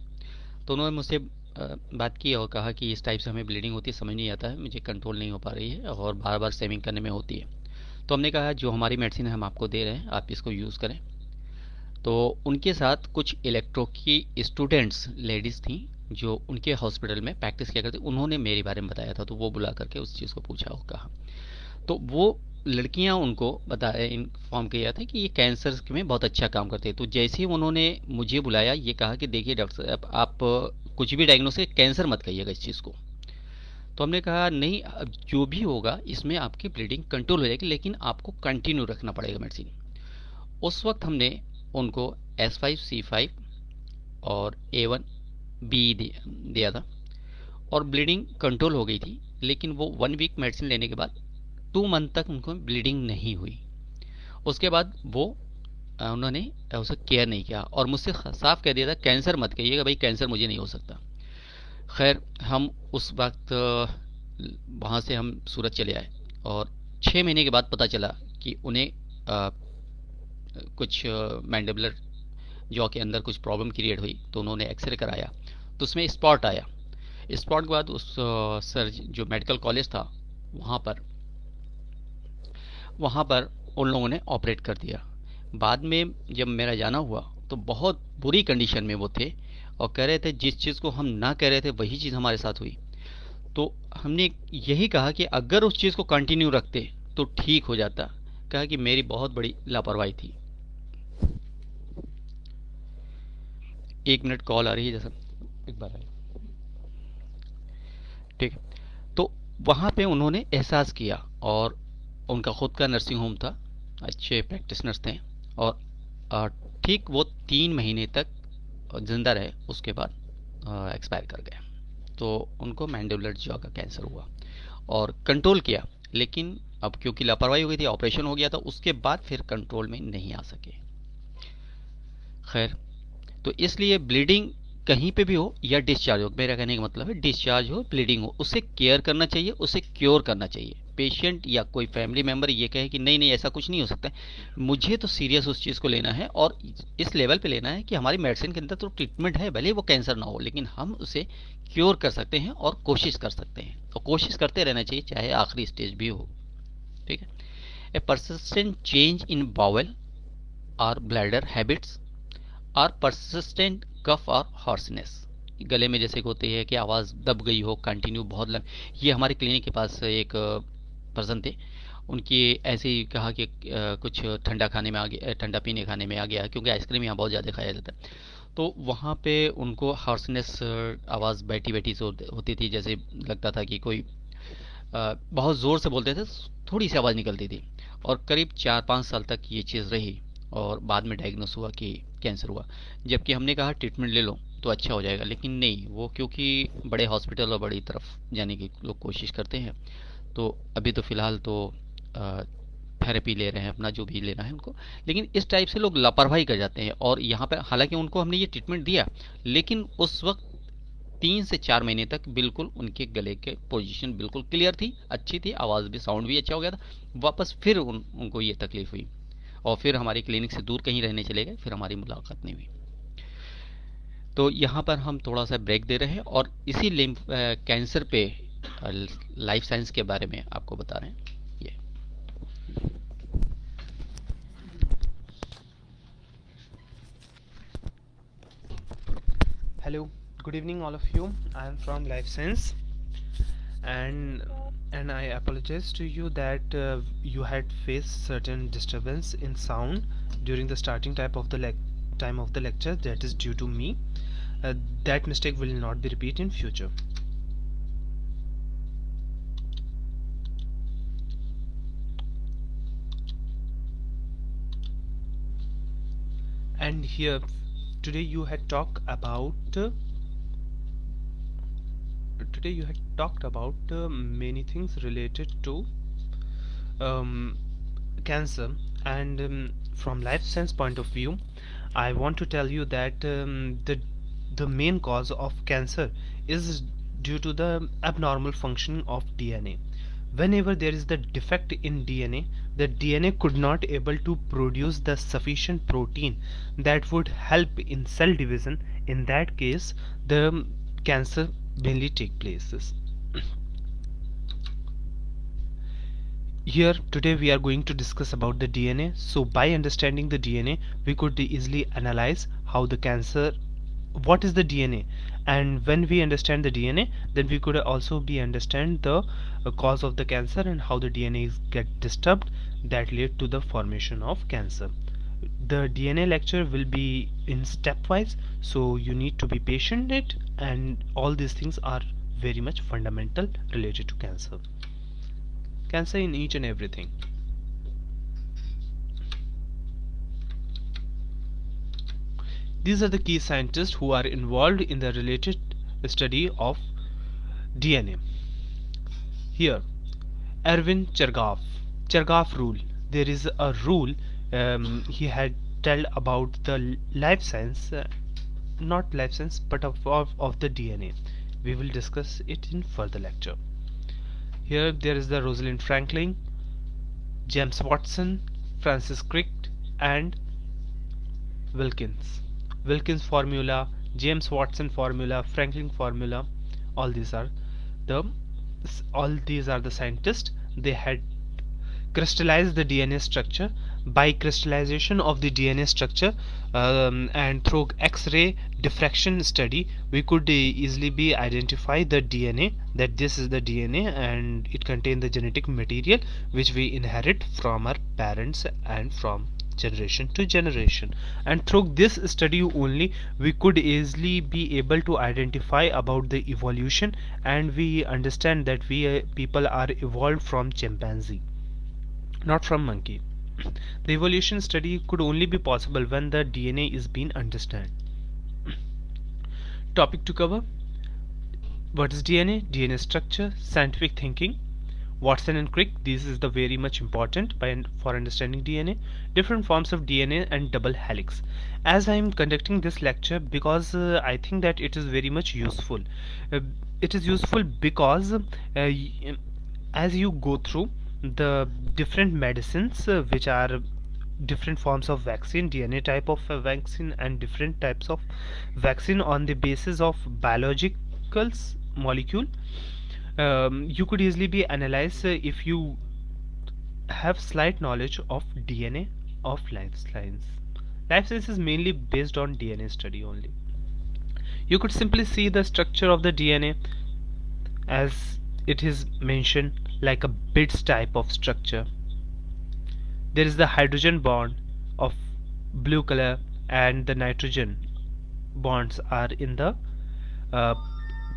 तो उन्होंने मुझसे बात की और कहा कि इस टाइप से हमें ब्लीडिंग होती है, समझ नहीं आता है, मुझे कंट्रोल नहीं हो पा रही है और बार बार सेविंग करने में होती है। तो हमने कहा जो हमारी मेडिसिन है हम आपको दे रहे हैं, आप इसको यूज़ करें। तो उनके साथ कुछ इलेक्ट्रो की स्टूडेंट्स लेडीज़ थी जो उनके हॉस्पिटल में प्रैक्टिस किया करती, उन्होंने मेरे बारे में बताया था, तो वो बुला करके उस चीज़ को पूछा और कहा, तो वो लड़कियां उनको बताया, इन्फॉर्म किया था कि ये कैंसर में बहुत अच्छा काम करते हैं। तो जैसे ही उन्होंने मुझे बुलाया, ये कहा कि देखिए डॉक्टर साहब, आप कुछ भी डायग्नोस करके कैंसर मत कहिएगा इस चीज़ को। तो हमने कहा नहीं, जो भी होगा इसमें आपकी ब्लीडिंग कंट्रोल हो जाएगी, लेकिन आपको कंटिन्यू रखना पड़ेगा मेडिसिन। उस वक्त हमने उनको S5 C5 और A1 BE दिया था और ब्लीडिंग कंट्रोल हो गई थी, लेकिन वो 1 वीक मेडिसिन लेने के बाद 2 मंथ तक उनको ब्लीडिंग नहीं हुई। उसके बाद वो उन्होंने उसे केयर नहीं किया और मुझसे साफ कह दिया था कैंसर मत कहिएगा भाई, कैंसर मुझे नहीं हो सकता। खैर, हम उस वक्त वहाँ से हम सूरत चले आए और 6 महीने के बाद पता चला कि उन्हें कुछ मैंडिबुलर जॉ के अंदर कुछ प्रॉब्लम क्रिएट हुई। तो उन्होंने एक्सरे कराया तो उसमें स्पॉट आया। स्पॉट के बाद उस जो मेडिकल कॉलेज था वहाँ पर उन लोगों ने ऑपरेट कर दिया। बाद में जब मेरा जाना हुआ तो बहुत बुरी कंडीशन में वो थे और कह रहे थे जिस चीज़ को हम ना कह रहे थे वही चीज़ हमारे साथ हुई। तो हमने यही कहा कि अगर उस चीज़ को कंटिन्यू रखते तो ठीक हो जाता। कहा कि मेरी बहुत बड़ी लापरवाही थी। 1 मिनट कॉल आ रही है, जैसा एक बार आई, ठीक। तो वहाँ पे उन्होंने एहसास किया और उनका खुद का नर्सिंग होम था, अच्छे प्रैक्टिशनर्स थे और ठीक वो 3 महीने तक जिंदा रहे, उसके बाद एक्सपायर कर गए। तो उनको मैंडिबुलर जॉ का कैंसर हुआ और कंट्रोल किया, लेकिन अब क्योंकि लापरवाही हो गई थी, ऑपरेशन हो गया था, उसके बाद फिर कंट्रोल में नहीं आ सके। खैर, तो इसलिए ब्लीडिंग कहीं पे भी हो या डिस्चार्ज हो, मेरा कहने का मतलब है डिस्चार्ज हो, ब्लीडिंग हो, उसे केयर करना चाहिए, उसे क्योर करना चाहिए। पेशेंट या कोई फैमिली मेंबर ये कहे कि नहीं नहीं ऐसा कुछ नहीं हो सकता है, मुझे तो सीरियस उस चीज़ को लेना है और इस लेवल पे लेना है कि हमारी मेडिसिन के अंदर तो ट्रीटमेंट है, भले वो कैंसर ना हो, लेकिन हम उसे क्योर कर सकते हैं और कोशिश कर सकते हैं, तो कोशिश करते रहना चाहिए चाहे आखिरी स्टेज भी हो। ठीक है। ए परसिस्टेंट चेंज इन बाउल और ब्लैडर हैबिट्स और परसिस्टेंट कफ और हॉर्सनेस, गले में जैसे होती है कि आवाज़ दब गई हो कंटिन्यू बहुत ये हमारे क्लिनिक के पास एक पर्सन थे, उनकी ऐसे ही कहा कि कुछ ठंडा खाने में आ गया, ठंडा पीने खाने में आ गया, क्योंकि आइसक्रीम यहाँ बहुत ज़्यादा खाया जाता है, तो वहाँ पे उनको हॉर्सनेस आवाज़ बैठी बैठी से होती थी, जैसे लगता था कि कोई बहुत ज़ोर से बोलते थे, थोड़ी सी आवाज़ निकलती थी, और करीब 4-5 साल तक ये चीज़ रही और बाद में डायग्नोस हुआ कि कैंसर हुआ। जबकि हमने कहा ट्रीटमेंट ले लो तो अच्छा हो जाएगा, लेकिन नहीं, वो क्योंकि बड़े हॉस्पिटल और बड़ी तरफ जाने की लोग कोशिश करते हैं, तो अभी तो फ़िलहाल तो थेरेपी ले रहे हैं, अपना जो भी लेना है उनको, लेकिन इस टाइप से लोग लापरवाही कर जाते हैं। और यहाँ पर हालांकि उनको हमने ये ट्रीटमेंट दिया, लेकिन उस वक्त 3 से 4 महीने तक बिल्कुल उनके गले के पोजीशन बिल्कुल क्लियर थी, अच्छी थी, आवाज़ भी, साउंड भी अच्छा हो गया था। वापस फिर उनको ये तकलीफ हुई और फिर हमारी क्लिनिक से दूर कहीं रहने चले गए, फिर हमारी मुलाकात नहीं हुई। तो यहाँ पर हम थोड़ा सा ब्रेक दे रहे हैं और इसी कैंसर पे लाइफ साइंस के बारे में आपको बता रहे हैं। ये Hello, good evening all of you. I am from Life Science, and I apologize to you that you had faced certain disturbance in sound during the starting time of the lecture. That is due to me. That mistake will not be repeated in future. And here today you had talked about many things related to cancer, and from life science point of view I want to tell you that the main cause of cancer is due to the abnormal function of DNA. Whenever there is the defect in DNA, the DNA could not able to produce the sufficient protein that would help in cell division. In that case, the cancer mainly take places. Here today we are going to discuss about the DNA. So by understanding the DNA, we could easily analyze how the cancer, what is the DNA, and when we understand the DNA, then we could also be understand the cause of the cancer and how the DNA is get disturbed that lead to the formation of cancer. The DNA lecture will be in stepwise, so you need to be patient it, and all these things are very much fundamental related to cancer in each and everything. These are the key scientists who are involved in the related study of DNA. Here, Erwin Chargaff rule. There is a rule he had told about the life science, not life science, but of the DNA. We will discuss it in further lecture. Here there is the Rosalind Franklin, James Watson, Francis Crick, and Wilkins formula, James Watson formula, Franklin formula. All these are the scientists. They had crystallized the DNA structure. By crystallization of the DNA structure and through X-ray diffraction study, we could easily be identify the DNA, that this is the DNA and it contains the genetic material which we inherit from our parents and from generation to generation. And through this study only we could easily be able to identify about the evolution, and we understand that we people are evolved from chimpanzee, not from monkey. The evolution study could only be possible when the DNA is being understood. Topic to cover: what is DNA, DNA structure, scientific thinking, Watson and Crick. This is the very much important for understanding DNA. Different forms of DNA and double helix. As I am conducting this lecture, because I think that it is very much useful. It is useful because as you go through the different medicines which are different forms of vaccine, DNA type of vaccine, and different types of vaccine on the basis of biologicals molecule, you could easily be analyzed if you have slight knowledge of DNA of life science. Life science is mainly based on DNA study only. You could simply see the structure of the DNA as it is mentioned, like a bits type of structure. There is the hydrogen bond of blue color, and the nitrogen bonds are in the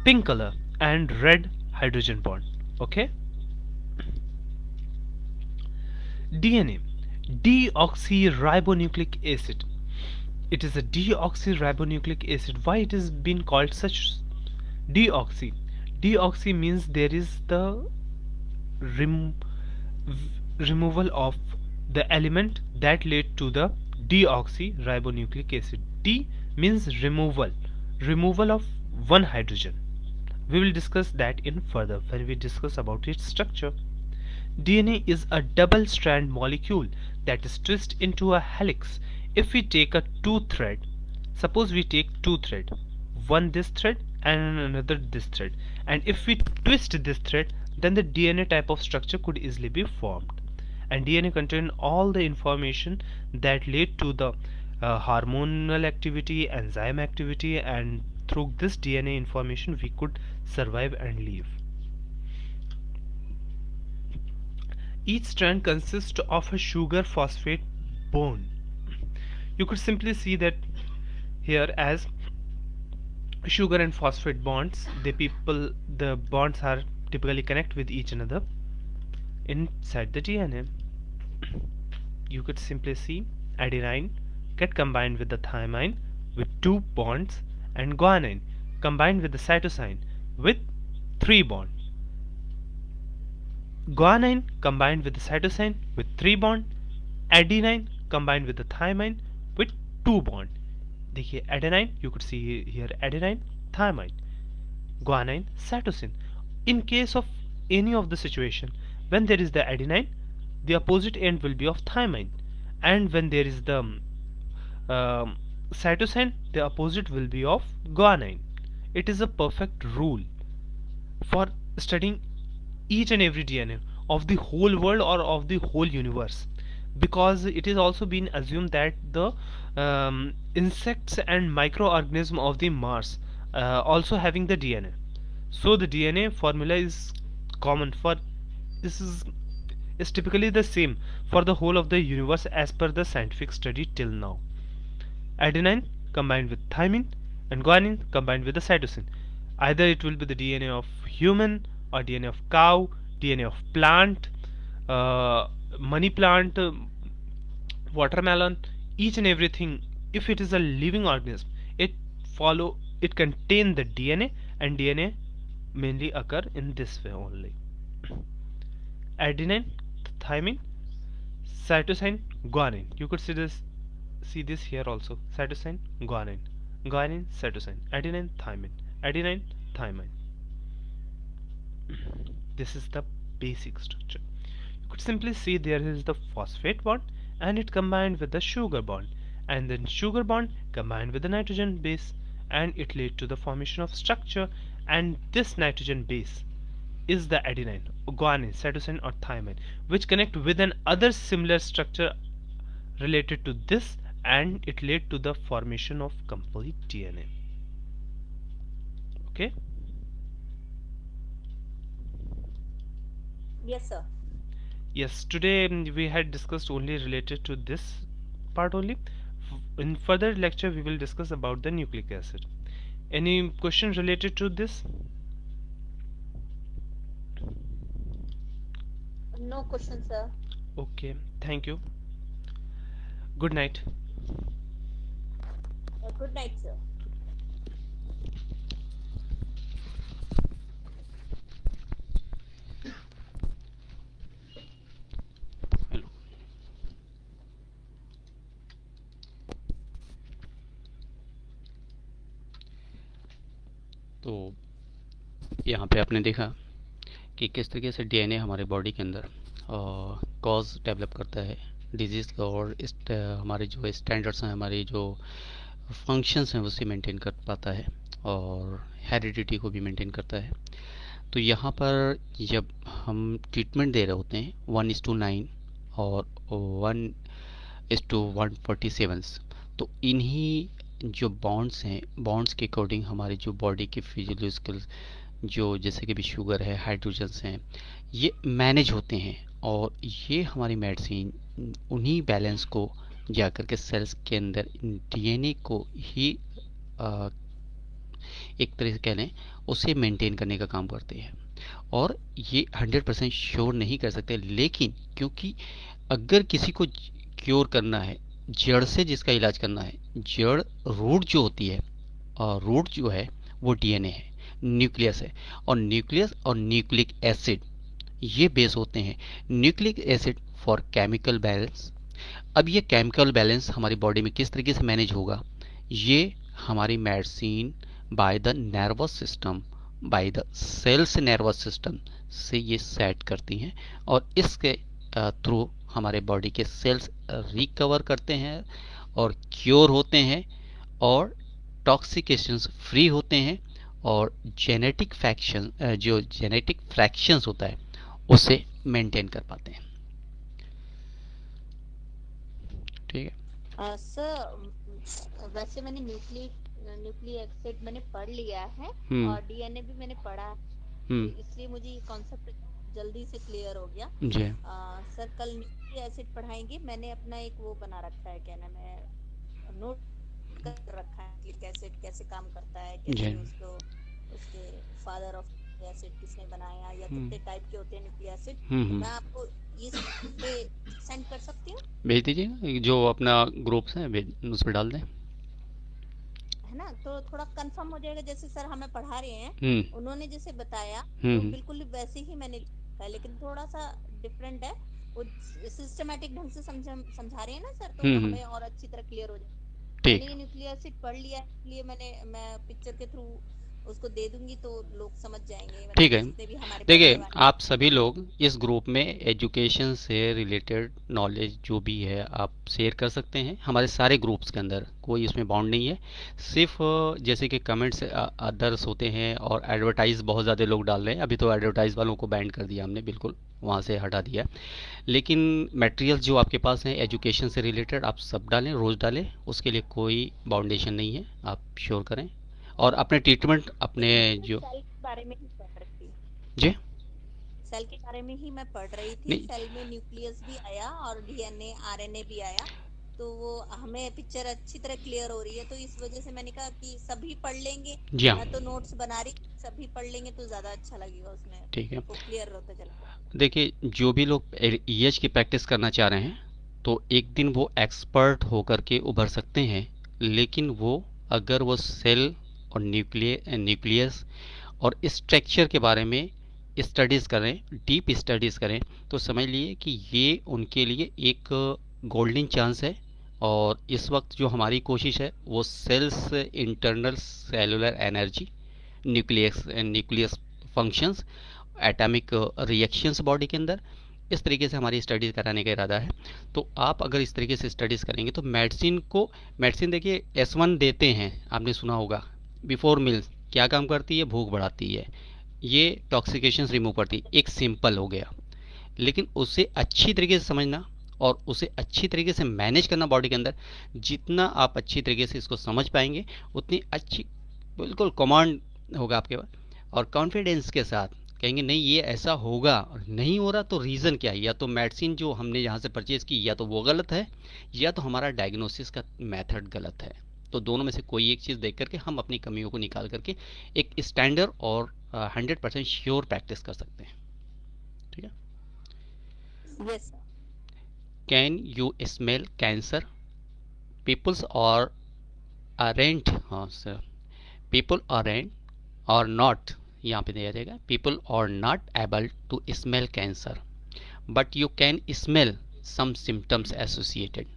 pink color, and red hydrogen bond. Okay. DNA, deoxyribonucleic acid. It is a deoxyribonucleic acid. Why it is been called such? Deoxy. Deoxy means there is the removal of the element that led to the deoxyribonucleic acid. D means removal of one hydrogen. We will discuss that in further when we discuss about its structure. DNA is a double strand molecule that is twisted into a helix. If we take a two thread, suppose we take two thread, one this thread and another this thread, and if we twist this thread, then the DNA type of structure could easily be formed. And DNA contains all the information that lead to the hormonal activity, enzyme activity, and through this DNA information we could survive and live. Each strand consists of a sugar phosphate bond. You could simply see that here as sugar and phosphate bonds. The bonds are typically connect with each another inside the DNA. You could simply see adenine get combined with the thymine with 2 bonds, and guanine combined with the cytosine with 3 bonds. Guanine combined with the cytosine with 3 bonds, adenine combined with the thymine with 2 bonds. देखिए adenine, you could see here adenine, thymine, guanine, cytosine. In case of any of the situation, when there is the adenine, the opposite end will be of thymine, and when there is the cytosine, the opposite will be of guanine. It is a perfect rule for studying each and every DNA of the whole world or of the whole universe, because it is also been assumed that the insects and microorganisms of the Mars also having the DNA. So the DNA formula is common for this is typically the same for the whole of the universe as per the scientific study till now. Adenine combined with thymine and guanine combined with the cytosine. Either it will be the DNA of human or DNA of cow, DNA of plant, money plant, watermelon, each and everything. If it is a living organism, it contain the DNA, and DNA mainly occur in this way only. Adenine, thymine, cytosine, guanine. You could see this here also. Cytosine, guanine, guanine, cytosine, adenine, thymine. This is the basic structure. You could simply see there is the phosphate bond, and it combined with the sugar bond, and then sugar bond combined with the nitrogen base, and it led to the formation of structure. And this nitrogen base is the adenine, guanine, cytosine or thymine, which connect with an other similar structure related to this, and it led to the formation of complete DNA. Okay. Yes, sir. Yes, today we had discussed only related to this part only. In further lecture we will discuss about the nucleic acid. Any questions related to this? No question, sir. Okay, thank you. Good night. Good night, sir. तो यहाँ पे आपने देखा कि किस तरीके से डीएनए हमारे बॉडी के अंदर कॉज डेवलप करता है डिजीज़ का, और हमारे जो स्टैंडर्ड्स हैं, हमारे जो फंक्शंस हैं उसे मेंटेन कर पाता है, और हेरिडिटी को भी मेंटेन करता है। तो यहाँ पर जब हम ट्रीटमेंट दे रहे होते हैं 1:9 और 1:147, तो इन्हीं जो बॉन्ड्स हैं, बॉन्ड्स के अकॉर्डिंग हमारी जो बॉडी की फिजियोलॉजिकल जो जैसे कि भी शुगर है, हाइड्रोजन्स हैं, ये मैनेज होते हैं, और ये हमारी मेडिसिन उन्हीं बैलेंस को जाकर के सेल्स के अंदर डीएनए को ही एक तरह से कह लें उसे मेंटेन करने का काम करते हैं। और ये 100% श्योर नहीं कर सकते, लेकिन क्योंकि अगर किसी को क्योर करना है, जड़ से जिसका इलाज करना है, जड़ रूट जो होती है, और रूट जो है वो डीएनए है, न्यूक्लियस है, और न्यूक्लियस और न्यूक्लिक एसिड ये बेस होते हैं। Nucleic acid for chemical balance. अब ये केमिकल बैलेंस हमारी बॉडी में किस तरीके से मैनेज होगा, ये हमारी medicine by the nervous system, by the cells nervous system से ये सेट करती हैं, और इसके थ्रू हमारे बॉडी के सेल्स रिकवर करते हैं और क्योर होते हैं, और टॉक्सिकेशंस फ्री होते हैं, और जेनेटिक फ्रैक्शन जो जेनेटिक फ्रैक्शंस होता है उसे मेंटेन कर पाते हैं। ठीक है सर, वैसे मैंने न्यूक्लिक एसिड मैंने पढ़ लिया है और डीएनए भी मैंने पढ़ा है, इसलिए मुझे ये कॉन्सेप्ट जल्दी से क्लियर हो गया। जी सर, कल न्यूक्लिक एसिड पढ़ाएंगे। मैंने अपना एक वो बना रखा है, क्या नाम है, नोट कर रखा है न्यूक्लिक एसिड कैसे काम करता है, कैसे उसको उसके फादर ऑफ एसिड किसने बनाया, या कितने टाइप के होते हैं न्यूक्लिक एसिड। मैं आपको ये पे सेंड कर सकती हूँ, भेज दीजिएगा, जो अपना ग्रुप्स है उस पर डाल दें, है ना, तो थोड़ा कंफर्म हो जाएगा। जैसे सर हमें पढ़ा रहे हैं, उन्होंने जैसे बताया तो बिल्कुल वैसे ही मैंने लिखा है, लेकिन थोड़ा सा डिफरेंट है। वो सिस्टमैटिक ढंग से समझा रहे हैं ना सर, तो हमें और अच्छी तरह क्लियर हो जाए। मैंने न्यूक्लिक एसिड पढ़ लिया, इसलिए मैं पिक्चर के थ्रू उसको दे दूंगी तो लोग समझ जाएंगे। ठीक है, देखिए आप सभी लोग इस ग्रुप में एजुकेशन से रिलेटेड नॉलेज जो भी है आप शेयर कर सकते हैं हमारे सारे ग्रुप्स के अंदर, कोई इसमें बाउंड नहीं है। सिर्फ जैसे कि कमेंट्स अदर्स होते हैं और एडवर्टाइज बहुत ज़्यादा लोग डाल रहे हैं, अभी तो एडवर्टाइज वालों को बैन कर दिया हमने, बिल्कुल वहाँ से हटा दिया। लेकिन मटेरियल जो आपके पास हैं एजुकेशन से रिलेटेड आप सब डालें, रोज़ डालें, उसके लिए कोई बाउंडेशन नहीं है, आप श्योर करें। और अपने ट्रीटमेंट अपने जो सेल के बारे में ही पढ़ रही थी, जी सेल के बारे में ही मैं पढ़ रही थी। सेल में न्यूक्लियस भी आया और डीएनए आरएनए भी आया, तो वो हमें पिक्चर अच्छी तरह क्लियर हो रही है। तो इस वजह से मैंने कहा कि सभी पढ़ लेंगे, मैं तो नोट्स बना रही, सभी पढ़ लेंगे तो ज्यादा अच्छा लगेगा, उसमें ठीक है, वो क्लियर होता चला। देखिए जो भी लोग ईएच की प्रैक्टिस करना चाह रहे हैं तो एक दिन वो एक्सपर्ट होकर के उभर सकते हैं, लेकिन वो अगर वो सेल और न्यूक्लियस और स्ट्रक्चर के बारे में स्टडीज़ करें, डीप स्टडीज़ करें, तो समझ लिए कि ये उनके लिए एक गोल्डन चांस है। और इस वक्त जो हमारी कोशिश है वो cells internal cellular energy, nucleus functions, atomic reactions body के अंदर, इस तरीके से हमारी स्टडीज़ कराने का इरादा है। तो आप अगर इस तरीके से स्टडीज़ करेंगे तो मेडिसिन देखिए S1 देते हैं, आपने सुना होगा, बिफोर मील्स क्या काम करती है, भूख बढ़ाती है, ये टॉक्सिकेशंस रिमूव करती है, एक सिंपल हो गया। लेकिन उसे अच्छी तरीके से समझना और उसे अच्छी तरीके से मैनेज करना बॉडी के अंदर, जितना आप अच्छी तरीके से इसको समझ पाएंगे उतनी अच्छी बिल्कुल कमांड होगा आपके पास, और कॉन्फिडेंस के साथ कहेंगे नहीं ये ऐसा होगा, और नहीं हो रहा तो रीज़न क्या है, या तो मेडिसिन जो हमने यहाँ से परचेज़ की या तो वो गलत है, या तो हमारा डायग्नोसिस का मेथड गलत है। तो दोनों में से कोई एक चीज़ देख करके हम अपनी कमियों को निकाल करके एक स्टैंडर्ड और 100% श्योर प्रैक्टिस कर सकते हैं। ठीक है, yes sir. Can you smell cancer? Peoples और aren't, हाँ सर, पीपल aren't और नॉट, यहाँ पे दिया जाएगा, people are not able to smell cancer but you can smell some symptoms associated.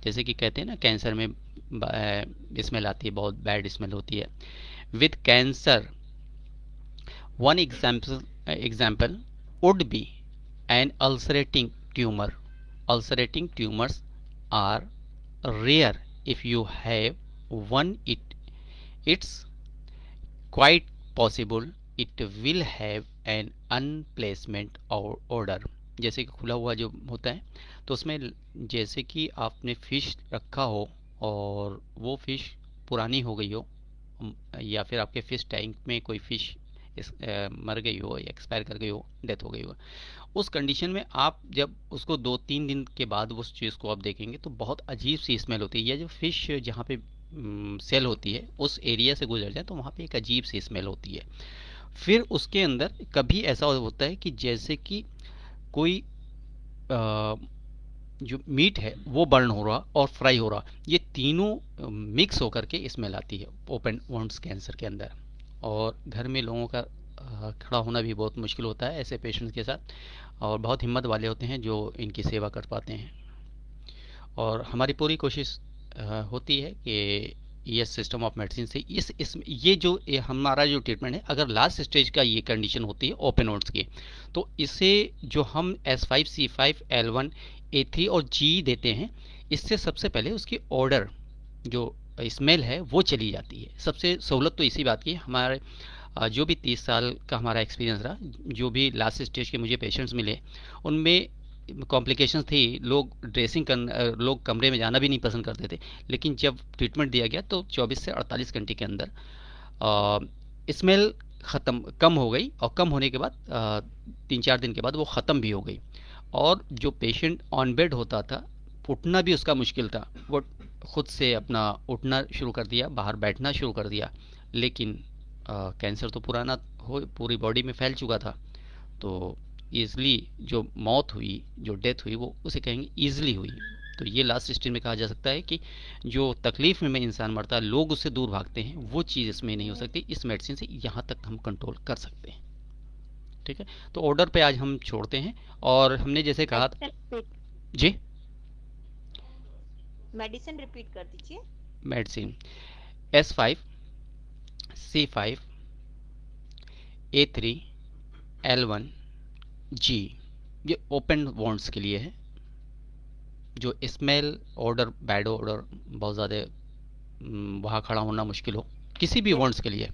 जैसे कि कहते हैं ना कैंसर में स्मेल आती है, बहुत बैड स्मेल होती है। With cancer One example would be an ulcerating tumor. Ulcerating tumors are rare. If you have one, it's quite possible it will have an unplacement order. जैसे कि खुला हुआ जो होता है तो उसमें जैसे कि आपने फिश रखा हो और वो फिश पुरानी हो गई हो, या फिर आपके फिश टैंक में कोई फिश मर गई हो या एक्सपायर कर गई हो, डेथ हो गई हो, उस कंडीशन में आप जब उसको 2-3 दिन के बाद उस चीज़ को आप देखेंगे तो बहुत अजीब सी स्मेल होती है। या जो फिश जहाँ पे सेल होती है उस एरिया से गुजर जाए तो वहाँ पे एक अजीब सी स्मेल होती है। फिर उसके अंदर कभी ऐसा होता है कि जैसे कि कोई जो मीट है वो बर्न हो रहा और फ्राई हो रहा, ये तीनों मिक्स होकर के स्मेल आती है ओपन वुंड्स कैंसर के अंदर। और घर में लोगों का खड़ा होना भी बहुत मुश्किल होता है ऐसे पेशेंट्स के साथ, और बहुत हिम्मत वाले होते हैं जो इनकी सेवा कर पाते हैं। और हमारी पूरी कोशिश होती है कि ये सिस्टम ऑफ मेडिसिन से ये जो हमारा जो ट्रीटमेंट है, अगर लास्ट स्टेज का ये कंडीशन होती है ओपन वुंड्स की, तो इसे जो हम S5, C5, L1, A3 और G देते हैं, इससे सबसे पहले उसकी ऑर्डर जो स्मेल है वो चली जाती है। सबसे सहूलत तो इसी बात की, हमारे जो भी 30 साल का हमारा एक्सपीरियंस रहा, जो भी लास्ट स्टेज के मुझे पेशेंट्स मिले उनमें कॉम्प्लिकेशंस थी, लोग कमरे में जाना भी नहीं पसंद करते थे, लेकिन जब ट्रीटमेंट दिया गया तो 24 से 48 घंटे के अंदर स्मेल कम हो गई, और कम होने के बाद 3-4 दिन के बाद वो ख़त्म भी हो गई। और जो पेशेंट ऑन बेड होता था, उठना भी उसका मुश्किल था, वो खुद से अपना उठना शुरू कर दिया, बाहर बैठना शुरू कर दिया। लेकिन कैंसर तो पुराना हो पूरी बॉडी में फैल चुका था, तो ईज़िली जो मौत हुई, जो डेथ हुई, वो उसे कहेंगे ईज़िली हुई। तो ये लास्ट स्टेज में कहा जा सकता है कि जो तकलीफ़ में इंसान मरता है, लोग उससे दूर भागते हैं, वो चीज़ इसमें नहीं हो सकती। इस मेडिसिन से यहाँ तक हम कंट्रोल कर सकते हैं। ठीक है, तो ऑर्डर पे आज हम छोड़ते हैं। और हमने जैसे कहा जी, मेडिसिन रिपीट कर दीजिए। Medicine S5, C5, A3, L1, G, ये ओपन वॉन्ड्स के लिए है। जो स्मेल ऑर्डर, बैड ऑर्डर, बहुत ज़्यादा वहाँ खड़ा होना मुश्किल हो, किसी भी वॉन्ड्स के लिए।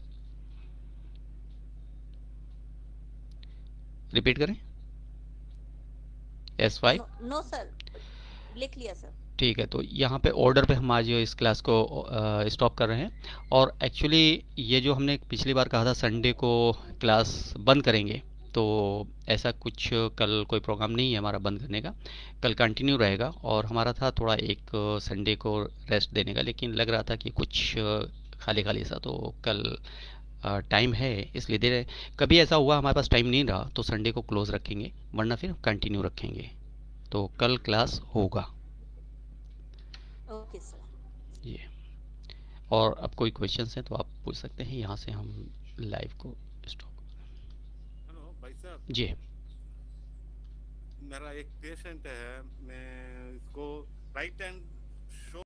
रिपीट करें। S5। नो सर, लिख लिया सर। ठीक है, तो यहाँ पे ऑर्डर पे हम आज इस क्लास को स्टॉप कर रहे हैं। और एक्चुअली ये जो हमने पिछली बार कहा था संडे को क्लास बंद करेंगे, तो ऐसा कुछ कल कोई प्रोग्राम नहीं है हमारा बंद करने का, कल कंटिन्यू रहेगा। और हमारा था थोड़ा एक संडे को रेस्ट देने का, लेकिन लग रहा था कि कुछ खाली खाली सा, तो कल टाइम है इसलिए दे रहे। कभी ऐसा हुआ हमारे पास टाइम नहीं रहा तो संडे को क्लोज रखेंगे, वरना फिर कंटिन्यू रखेंगे। तो कल क्लास होगा। Okay sir. ये, और अब कोई क्वेश्चंस हैं तो आप पूछ सकते हैं, यहाँ से हम लाइव को स्टॉप। हेलो भाई साहब जी, मेरा एक पेशेंट है, मैं इसको राइट हैंड